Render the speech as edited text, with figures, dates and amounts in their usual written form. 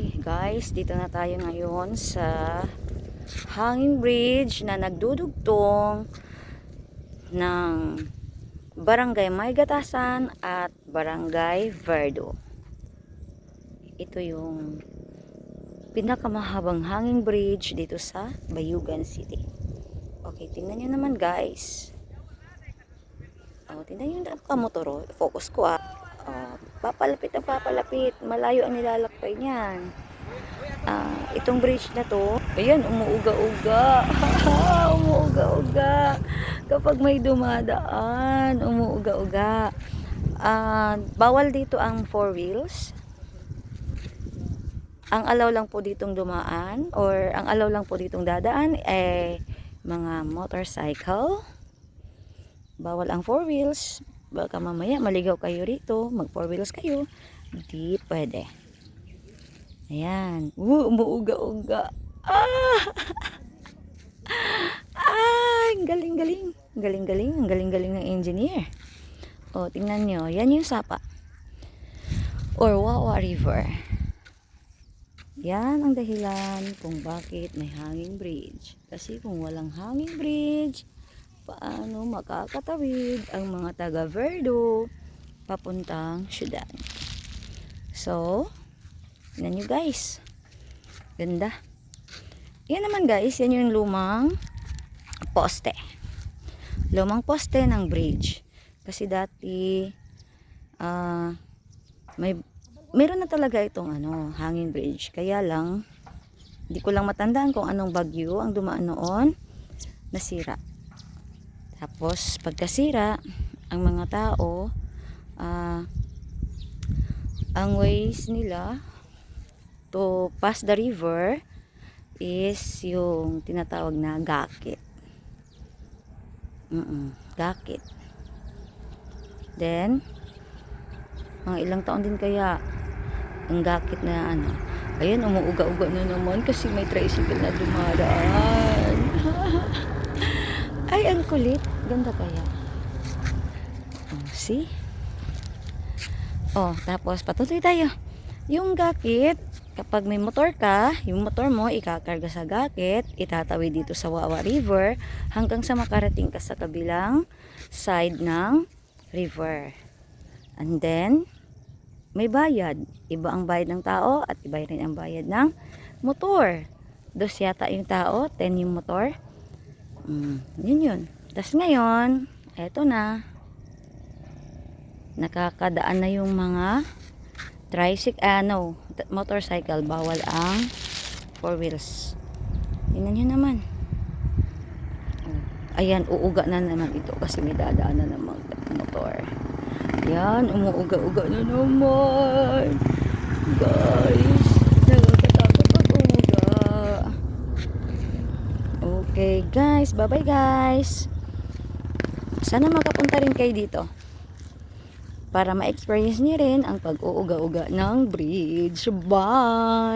Okay, guys, dito na tayo ngayon sa hanging bridge na nagdudugtong ng Barangay Maygatasan at Barangay Verdo. Ito yung pinakamahabang hanging bridge dito sa Bayugan City. Okay, tingnan nyo naman, guys. Tingnan nyo yung kamotoro. Focus ko papalapit na papalapit. Malayo ang nilalakbay niyan. Itong bridge na to, ayan, umuuga-uga. Umuuga-uga. Kapag may dumadaan, umuuga-uga. Bawal dito ang 4 wheels. Ang allow lang po ditong dumaan or ang allow lang po ditong dadaan mga motorcycle. Bawal ang 4 wheels. Baka mamaya maligaw kayo rito, mag 4 wheels kayo, hindi pwede. Ayan, umuuga-uga. Galing-galing. Galing-galing, ang galing-galing ng engineer. Tingnan nyo, yan yung Sapa or Wawa River. Yan ang dahilan kung bakit may hanging bridge. Kasi kung walang hanging bridge, paano makakatawid ang mga taga Verdo papuntang syudad. So, tingnan nyo, guys. Ganda. Yan naman, guys, yan yung lumang poste. Lumang poste ng bridge. Kasi dati meron na talaga itong hanging bridge. Kaya lang hindi ko lang matandaan kung anong bagyo ang dumaan noon, nasira. Tapos pagkasira, ang mga tao ang ways nila to pass the river is yung tinatawag na gakit. Gakit. Then mga ilang taon din kaya ang gakit na ayan, umuuga-uga na naman kasi may tricycle na dumadaan. Ay, ang kulit. Ganda kaya. See? Tapos patuloy tayo. Yung gakit, kapag may motor ka, yung motor mo ikakarga sa gakit, itatawid dito sa Wawa River hanggang sa makarating ka sa kabilang side ng river. And then, may bayad. Iba ang bayad ng tao at iba rin ang bayad ng motor. 2 yata yung tao, 10 yung motor. Yun. Tapos ngayon, eto na. Nakakadaan na yung mga motorcycle. Bawal ang 4 wheels. Tingnan nyo naman. Ayan, uuga na naman ito kasi may dadaan na naman motor. Yan, umuuga-uga na naman. Guys, nakakatakot pag umuga. Okay, guys. Bye-bye, guys. Sana makapunta rin kayo dito para ma-experience niyo rin ang pag-uuga-uga ng bridge. Bye!